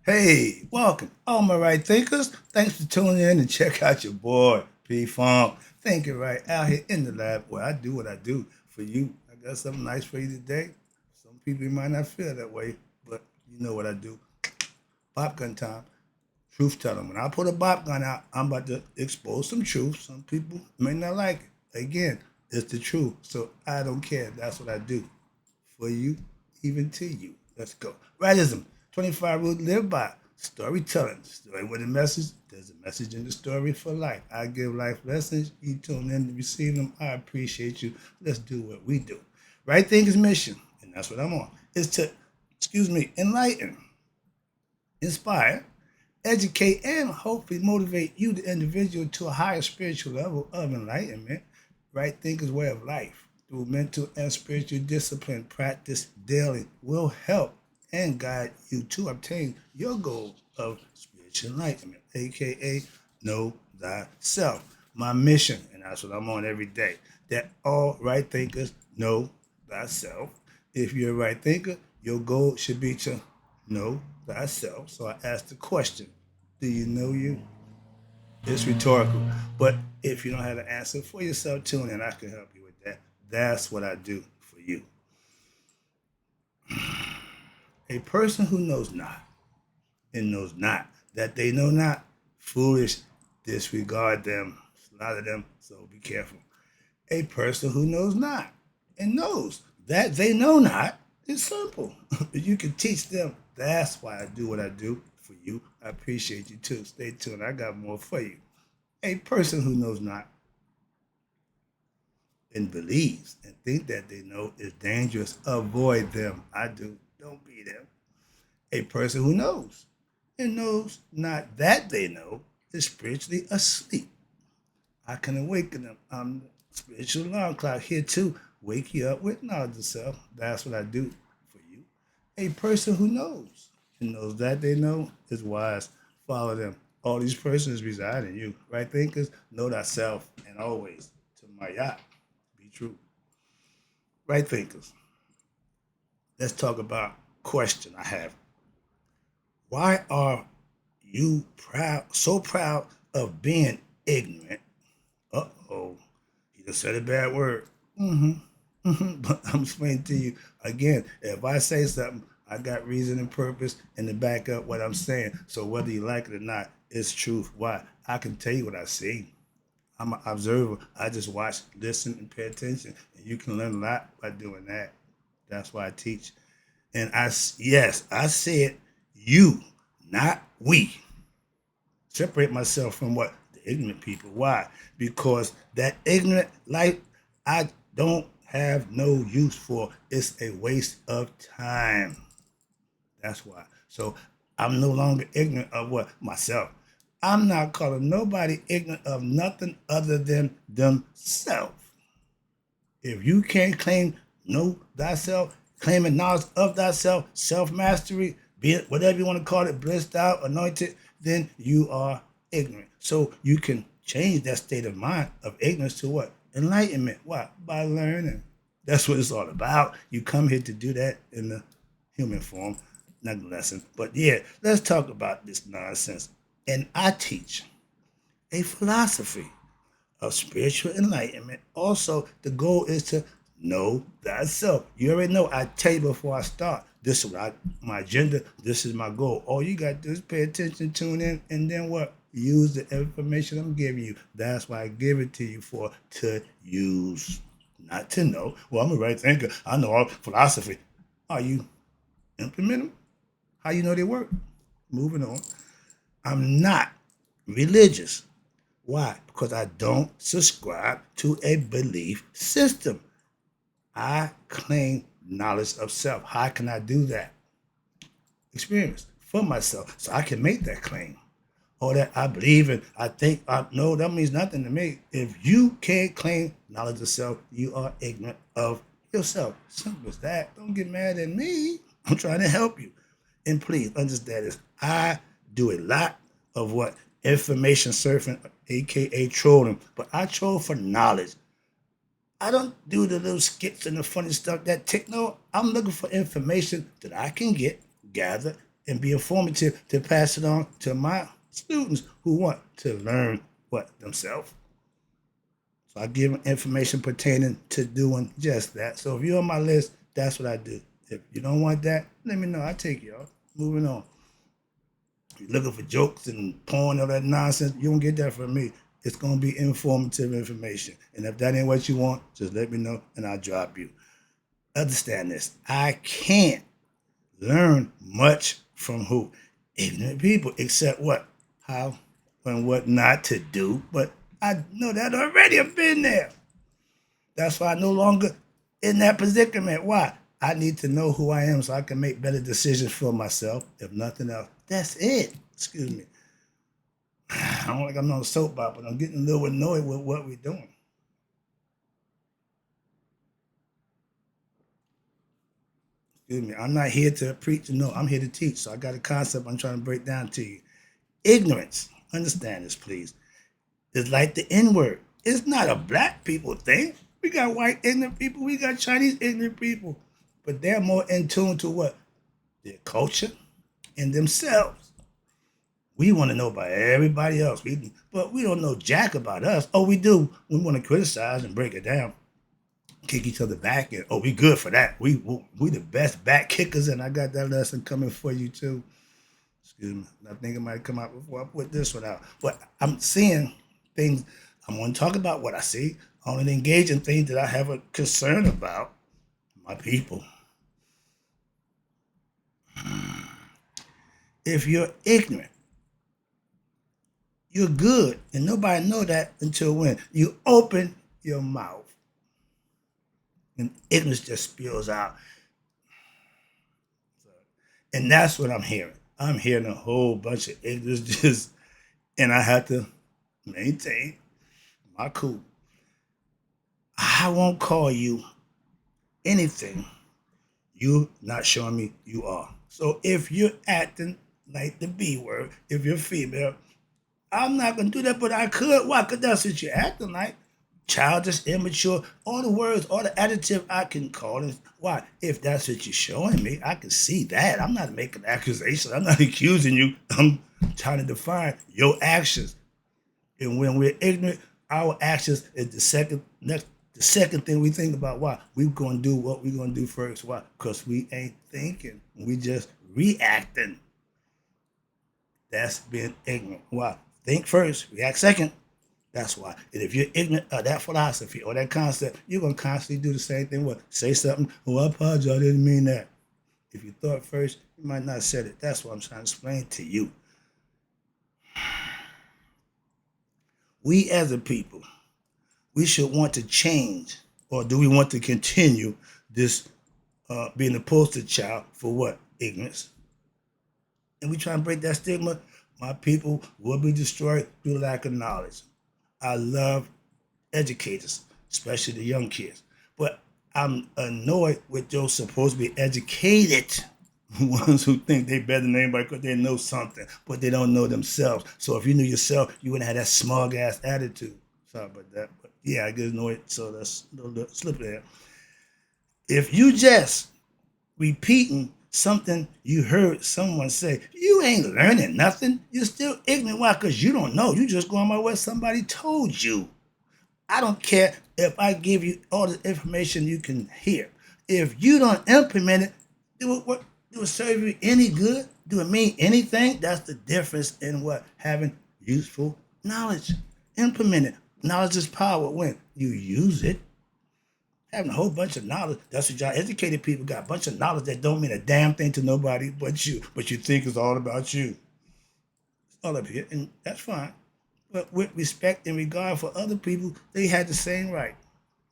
Hey, welcome, all my right thinkers. Thanks for tuning in and check out your boy, P Funk. Thinking right out here in the lab where I do what I do for you. I got something nice for you today. Some people might not feel that way, but you know what I do. Pop gun time. Truth telling. When I put a bop gun out, I'm about to expose some truth. Some people may not like it. Again, it's the truth. So I don't care. That's what I do for you, even to you. Let's go. Rightism, 25 rules to live by. Storytelling, story with a message. There's a message in the story for life. I give life lessons. You tune in to receive them. I appreciate you. Let's do what we do. Right Thinkers mission, and that's what I'm on, is to, enlighten, inspire, educate, and hopefully motivate you, the individual, to a higher spiritual level of enlightenment. Right thinkers' way of life through mental and spiritual discipline practice daily will help and guide you to obtain your goal of spiritual enlightenment, aka know thyself. My mission, and that's what I'm on every day, that all right thinkers know thyself. If you're a right thinker, your goal should be to know thyself. So I asked the question, do you know you? It's rhetorical. But if you don't have an answer for yourself, tune in. I can help you with that. That's what I do for you. A person who knows not and knows not that they know not, foolish, disregard them, slaughter them, so be careful. A person who knows not and knows that they know not is simple. You can teach them. That's why I do what I do for you. I appreciate you too. Stay tuned. I got more for you. A person who knows not and believes and think that they know is dangerous. Avoid them. I do. Don't be them. A person who knows and knows not that they know is spiritually asleep. I can awaken them. I'm the spiritual alarm clock here to wake you up with knowledge of self. That's what I do for you. A person who knows and knows that they know is wise. Follow them. All these persons reside in you. Right thinkers, know thyself and always to my yacht. Be true. Right thinkers. Let's talk about question I have. Why are you so proud of being ignorant? Uh-oh. He just said a bad word. But I'm explaining to you again, if I say something, I got reason and purpose and to back up what I'm saying. So whether you like it or not, it's truth. Why? I can tell you what I see. I'm an observer. I just watch, listen, and pay attention. And you can learn a lot by doing that. That's why I teach. And yes, I said you, not we. Separate myself from what? The ignorant people. Why? Because that ignorant life, I don't have no use for. It's a waste of time. That's why. So I'm no longer ignorant of what? Myself. I'm not calling nobody ignorant of nothing other than themselves. If you can't claim know thyself, claiming knowledge of thyself, self mastery, be it whatever you want to call it, blissed out, anointed, then you are ignorant. So you can change that state of mind of ignorance to what? Enlightenment. What? By learning. That's what it's all about. You come here to do that in the human form, not the lesson. But yeah, let's talk about this nonsense. And I teach a philosophy of spiritual enlightenment. Also, the goal is to know thyself. You already know. I tell you before I start. This is my agenda. This is my goal. All you got to do is pay attention, tune in, and then what? Use the information I'm giving you. That's why I give it to you for to use, not to know. Well, I'm a right thinker. I know all philosophy. Are you implementing them? How you know they work? Moving on. I'm not religious. Why? Because I don't subscribe to a belief system. I claim knowledge of self. How can I do that? Experience for myself. So I can make that claim. Or that I believe in, I think, I know that means nothing to me. If you can't claim knowledge of self, you are ignorant of yourself. Simple as that. Don't get mad at me. I'm trying to help you. And please understand this. I do a lot of what? Information surfing, aka trolling. But I troll for knowledge. I don't do the little skits and the funny stuff that tick. No, I'm looking for information that I can get, gather, and be informative to pass it on to my students who want to learn what themselves. So I give them information pertaining to doing just that. So if you're on my list, that's what I do. If you don't want that, let me know. I'll take you off. Moving on. You're looking for jokes and porn, all that nonsense, you don't get that from me. It's going to be informative information. And if that ain't what you want, just let me know and I'll drop you. Understand this. I can't learn much from who? Ignorant people, except what? How and what not to do. But I know that already. I've been there. That's why I'm no longer in that predicament. Why? I need to know who I am so I can make better decisions for myself, if nothing else. That's it. Excuse me. I don't like I'm on a soapbox, but I'm getting a little annoyed with what we're doing. Excuse me. I'm not here to preach. No, I'm here to teach. So I got a concept I'm trying to break down to you. Ignorance. Understand this, please. It's like the N word. It's not a black people thing. We got white ignorant people. We got Chinese ignorant people. But they're more in tune to what? Their culture and themselves. We want to know about everybody else. But we don't know jack about us. Oh, we do. We want to criticize and break it down, kick each other back, and oh, we good for that. We the best back kickers, and I got that lesson coming for you too. Excuse me. I think it might come out before I put this one out. But I'm seeing things. I'm going to talk about what I see. I want to engage in things that I have a concern about. My people. If you're ignorant, you're good, and nobody know that until when you open your mouth and ignorance just spills out. And that's what I'm hearing. I'm hearing a whole bunch of ignorance just, and I have to maintain my cool. I won't call you anything you not showing me you are. So if you're acting like the B word, if you're female, I'm not gonna do that, but I could. Why? Because that's what you're acting like. Childish, immature, all the words, all the adjective I can call it. Why? If that's what you're showing me, I can see that. I'm not making accusations. I'm not accusing you. I'm trying to define your actions. And when we're ignorant, our actions is the second thing we think about. Why? We're gonna do what we're gonna do first. Why? Because we ain't thinking. We just reacting. That's being ignorant. Why? Think first, react second. That's why. And if you're ignorant of that philosophy or that concept, you're gonna constantly do the same thing. What? Say something. Oh, I apologize. I didn't mean that. If you thought first, you might not have said it. That's what I'm trying to explain to you. We as a people, we should want to change, or do we want to continue this being a poster child for what? Ignorance. And we try and break that stigma. My people will be destroyed through lack of knowledge. I love educators, especially the young kids. But I'm annoyed with those supposed to be educated ones who think they better than anybody because they know something, but they don't know themselves. So if you knew yourself, you wouldn't have that smug ass attitude. Sorry about that. But yeah, I get annoyed. So that's a little slip there. If you just repeating something you heard someone say, you ain't learning nothing. You're still ignorant. Why? Because you don't know. You just going by what somebody told you. I don't care if I give you all the information you can hear. If you don't implement it, do it serve you any good? Do it mean anything? That's the difference in what? Having useful knowledge. Implement it. Knowledge is power when you use it. Having a whole bunch of knowledge, that's what y'all educated people got. A bunch of knowledge that don't mean a damn thing to nobody but you. But you think it's all about you. It's all up here, and that's fine. But with respect and regard for other people, they had the same right.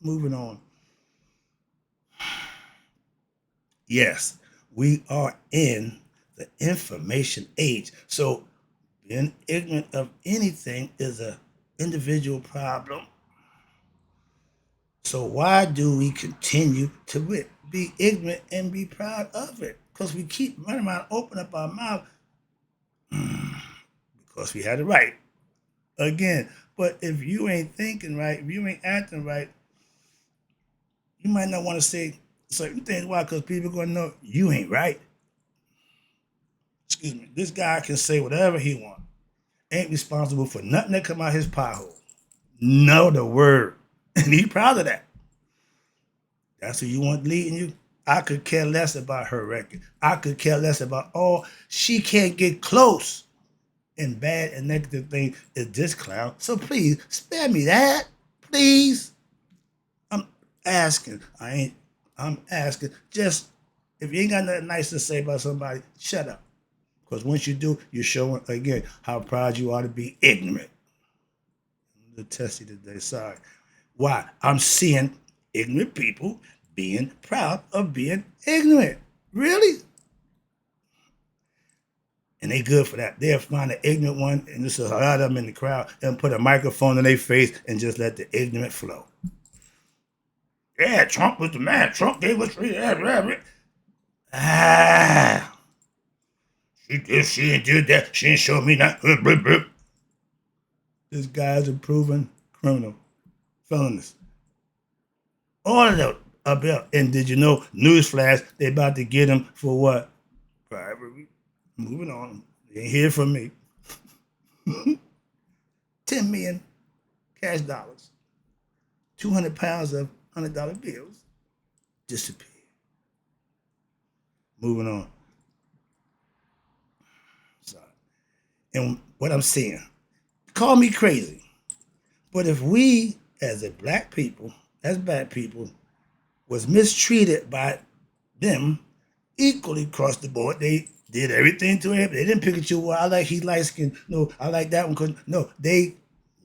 Moving on. Yes, we are in the information age. So being ignorant of anything is a individual problem. So why do we continue to be ignorant and be proud of it? Because we keep running around, open up our mouth because we had it right. Again, but if you ain't thinking right, if you ain't acting right, you might not want to say certain things. Why? Because people are going to know you ain't right. Excuse me. This guy can say whatever he wants. Ain't responsible for nothing that come out his pie hole. Know the word. And he proud of that. That's who you want leading you. I could care less about her record. I could care less about all she can't get close. And bad and negative thing is this clown. So please spare me that. Please. I'm asking. I'm asking. Just if you ain't got nothing nice to say about somebody, shut up. Because once you do, you're showing again how proud you are to be ignorant. I'm gonna test you today. Sorry. Why? I'm seeing ignorant people being proud of being ignorant. Really? And they good for that. They'll find an ignorant one, and there's a lot of them in the crowd, and put a microphone in their face and just let the ignorant flow. Yeah, Trump was the man. Trump gave us free. Ah, she ain't did that. She ain't show me that. This guy's a proven criminal, felonious. All of them about. And did you know? Newsflash, they about to get him for what? Bribery. Moving on. You ain't hear from me. 10 million cash dollars. 200 pounds of $100 bills disappear. Moving on. Sorry. And what I'm saying, call me crazy, but if we, as a black people, as black people, was mistreated by them equally across the board, they did everything to him. They didn't pick at you. Well, I like he light skin. No, I like that one. Cause no, they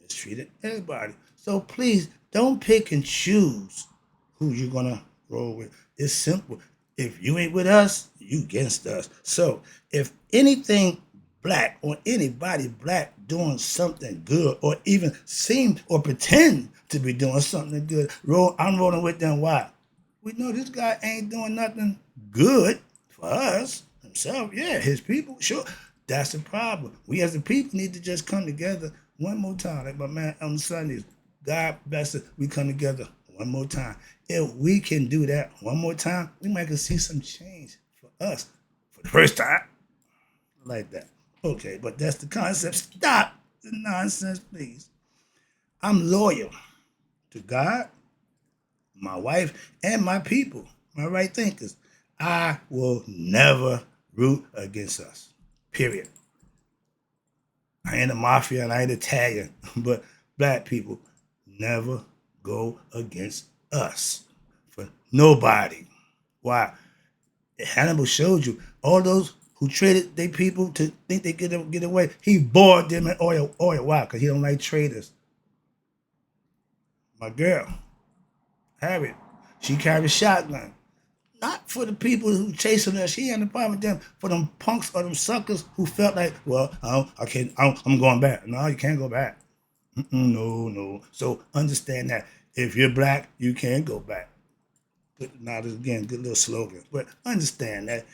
mistreated everybody. So please don't pick and choose who you're gonna roll with. It's simple. If you ain't with us, you against us. So if anything black or anybody black doing something good or even seem or pretend to be doing something good, I'm rolling with them. Why? We know this guy ain't doing nothing good for us himself. Yeah, his people, sure. That's the problem. We as a people need to just come together one more time. Like my man on Sundays, God bless us. We come together one more time. If we can do that one more time, we might can see some change for us for the first time. Like that. Okay, but that's the concept. Stop the nonsense, please. I'm loyal to God, my wife, and my people, my right thinkers. I will never root against us. Period. I ain't a mafia and I ain't Italian, but black people never go against us for nobody. Why? Hannibal showed you all those who traded their people to think they could get away. He bored them in oil. Why? Because he don't like traders. My girl, Harriet, she carried a shotgun. Not for the people who chasing her. She ain't the problem with them. For them punks or them suckers who felt like, well, I can't. I'm going back. No, you can't go back. No. So understand that if you're black, you can't go back. Now, again, good little slogan. But understand that.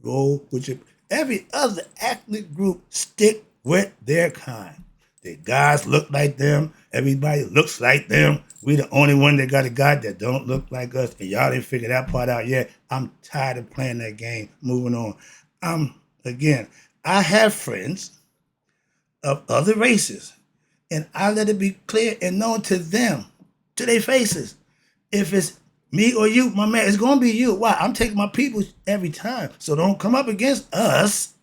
Roll with your. Every other ethnic group stick with their kind. The guys look like them. Everybody looks like them. We the only one that got a guy that don't look like us. And y'all didn't figure that part out yet. I'm tired of playing that game. Moving on. Again, I have friends of other races. And I let it be clear and known to them, to their faces. If it's me or you, my man, it's gonna be you. Why? I'm taking my people every time. So don't come up against us.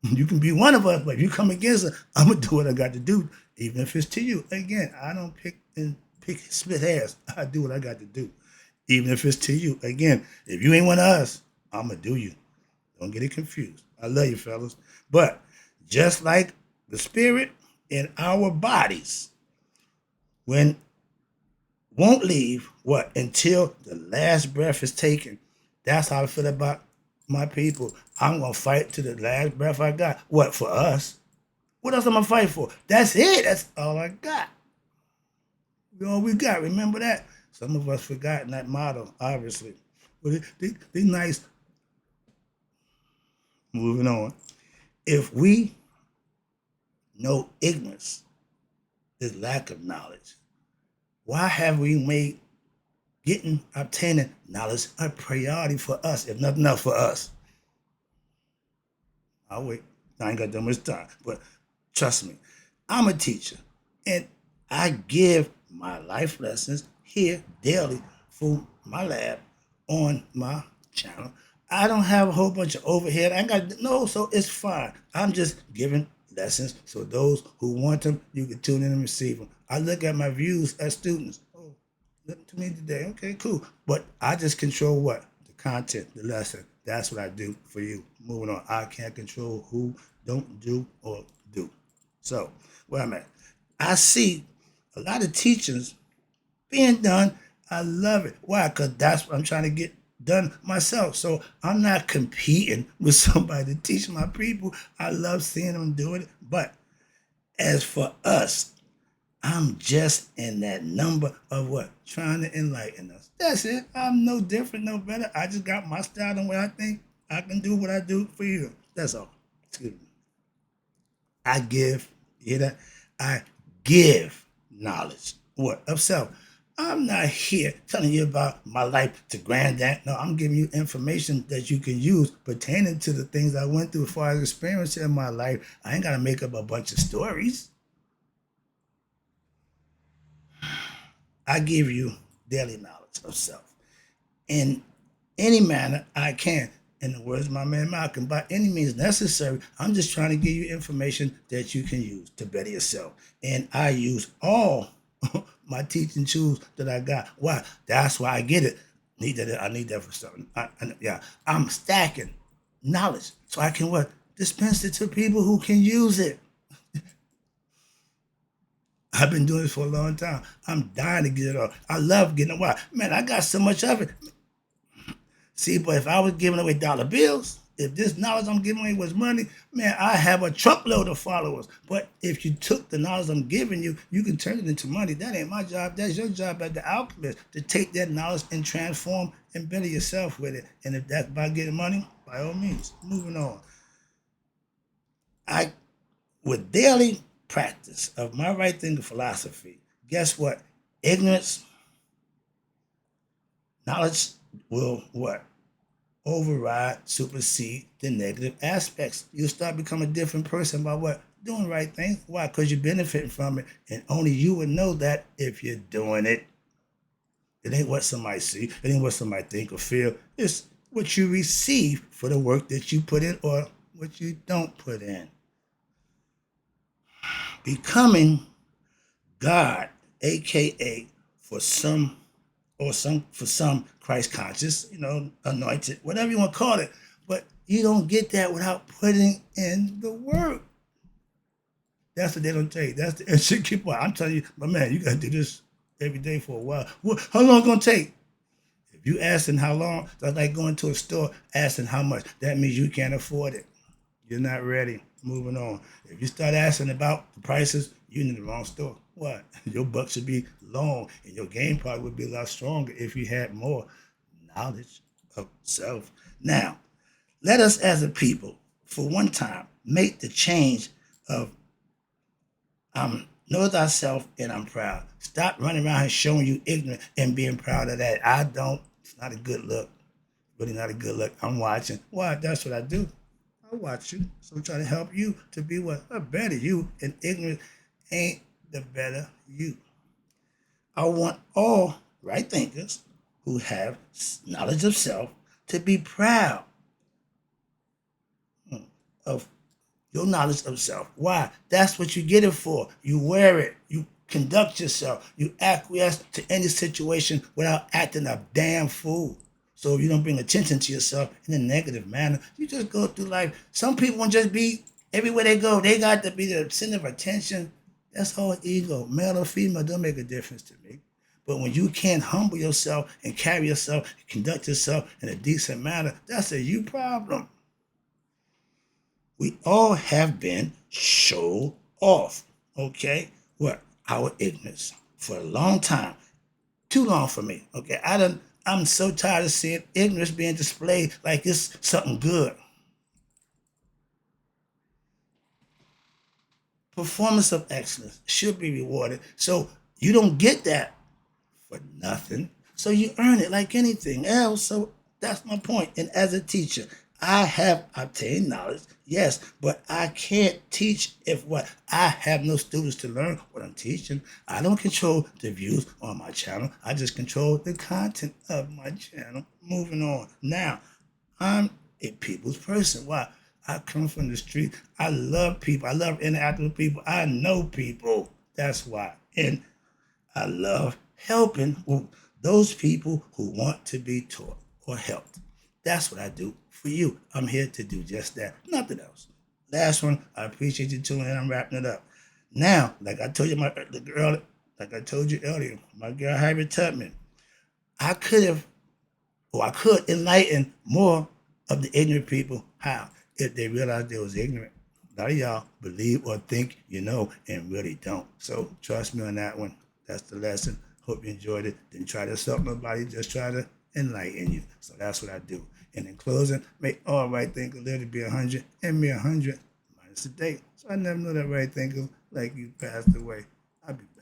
You can be one of us, but if you come against us, I'm gonna do what I got to do, even if it's to you. Again, I don't split hairs. I do what I got to do, even if it's to you. Again, if you ain't one of us, I'm gonna do you. Don't get it confused. I love you, fellas. But just like the spirit in our bodies, when won't leave what until the last breath is taken. That's how I feel about my people. I'm gonna fight to the last breath I got. What for us? What else I'm gonna fight for? That's it. That's all I got. All we got. Remember that? Some of us forgotten that motto, obviously. But they nice. Moving on. If we know ignorance is lack of knowledge, why have we made obtaining knowledge a priority for us, if nothing else for us? I'll wait. I ain't got that much time. But trust me, I'm a teacher. And I give my life lessons here daily for my lab on my channel. I don't have a whole bunch of overhead. I ain't got no, so it's fine. I'm just giving lessons so those who want them, you can tune in and receive them. I look at my views as students. Oh, listen to me today. Okay, cool. But I just control what? The content, the lesson. That's what I do for you. Moving on. I can't control who don't do or do. So, where I'm at. I see a lot of teachings being done. I love it. Why? Because that's what I'm trying to get done myself. So I'm not competing with somebody to teach my people. I love seeing them doing it. But as for us, I'm just in that number of what? Trying to enlighten us. That's it. I'm no different, no better. I just got my style and what I think I can do what I do for you. That's all. Excuse me. I give, you hear that? I give knowledge. What? Of self. I'm not here telling you about my life to granddad. No, I'm giving you information that you can use pertaining to the things I went through as far as experience in my life. I ain't got to make up a bunch of stories. I give you daily knowledge of self in any manner I can. In the words of my man Malcolm, by any means necessary, I'm just trying to give you information that you can use to better yourself. And I use all my teaching tools that I got. Why? That's why I get it. Need that? I need that for something. Yeah, I'm stacking knowledge so I can what? Dispense it to people who can use it. I've been doing this for a long time. I'm dying to get it off. I love getting it. Why? Man, I got so much of it. See, but if I was giving away dollar bills, if this knowledge I'm giving away was money, man, I have a truckload of followers. But if you took the knowledge I'm giving you, you can turn it into money. That ain't my job. That's your job as the alchemist to take that knowledge and transform and better yourself with it. And if that's by getting money, by all means. Moving on. I, with daily practice of my right thinking philosophy, guess what? Ignorance, knowledge will what? Override, supersede the negative aspects. You'll start becoming a different person by what? Doing right things. Why? Because you're benefiting from it. And only you would know that if you're doing it. It ain't what somebody see. It ain't what somebody think or feel. It's what you receive for the work that you put in or what you don't put in. Becoming God, aka for some for some Christ conscious, anointed, whatever you want to call it. But you don't get that without putting in the work. That's what they don't tell you. That's the and shit keep on. I'm telling you, my man, you gotta do this every day for a while. How long it gonna take? If you asking how long, that's like going to a store asking how much. That means you can't afford it. You're not ready. Moving on. If you start asking about the prices, you're in the wrong store. What? Your buck should be long, and your game probably would be a lot stronger if you had more knowledge of self. Now, let us as a people, for one time, make the change of know thyself and I'm proud. Stop running around here showing you ignorant and being proud of that. I don't. It's not a good look. Really not a good look. I'm watching. Why? That's what I do. I watch you. So I'm trying to help you to be what? A better you. And ignorant ain't the better you. I want all right thinkers who have knowledge of self to be proud of your knowledge of self. Why? That's what you get it for. You wear it. You conduct yourself. You acquiesce to any situation without acting a damn fool. So you don't bring attention to yourself in a negative manner. You just go through life. Some people want to just be everywhere they go. They got to be the center of attention. That's all ego. Male or female don't make a difference to me. But when you can't humble yourself and carry yourself, conduct yourself in a decent manner, that's a you problem. We all have been showed off, okay? What? Our ignorance for a long time. Too long for me, okay? I'm so tired of seeing ignorance being displayed like it's something good. Performance of excellence should be rewarded. So you don't get that for nothing. So you earn it like anything else. So that's my point. And as a teacher, I have obtained knowledge, yes, but I can't teach if what I have no students to learn what I'm teaching. I don't control the views on my channel. I just control the content of my channel. Moving on. Now, I'm a people's person. Why? I come from the street. I love people. I love interacting with people. I know people. That's why. And I love helping those people who want to be taught or helped. That's what I do for you. I'm here to do just that. Nothing else. Last one. I appreciate you tuning in. I'm wrapping it up. Now, like I told you, like I told you earlier, my girl Harriet Tubman. I could have, or I could enlighten more of the ignorant people. How? If they realized they was ignorant. A lot of y'all believe or think you know and really don't. So trust me on that one. That's the lesson. Hope you enjoyed it. Didn't try to insult nobody, just try to enlighten you. So that's what I do. And in closing, make all right thinkers live to be 100 and me 100 minus a day. So I never know that right thinker like you passed away. I'll be back.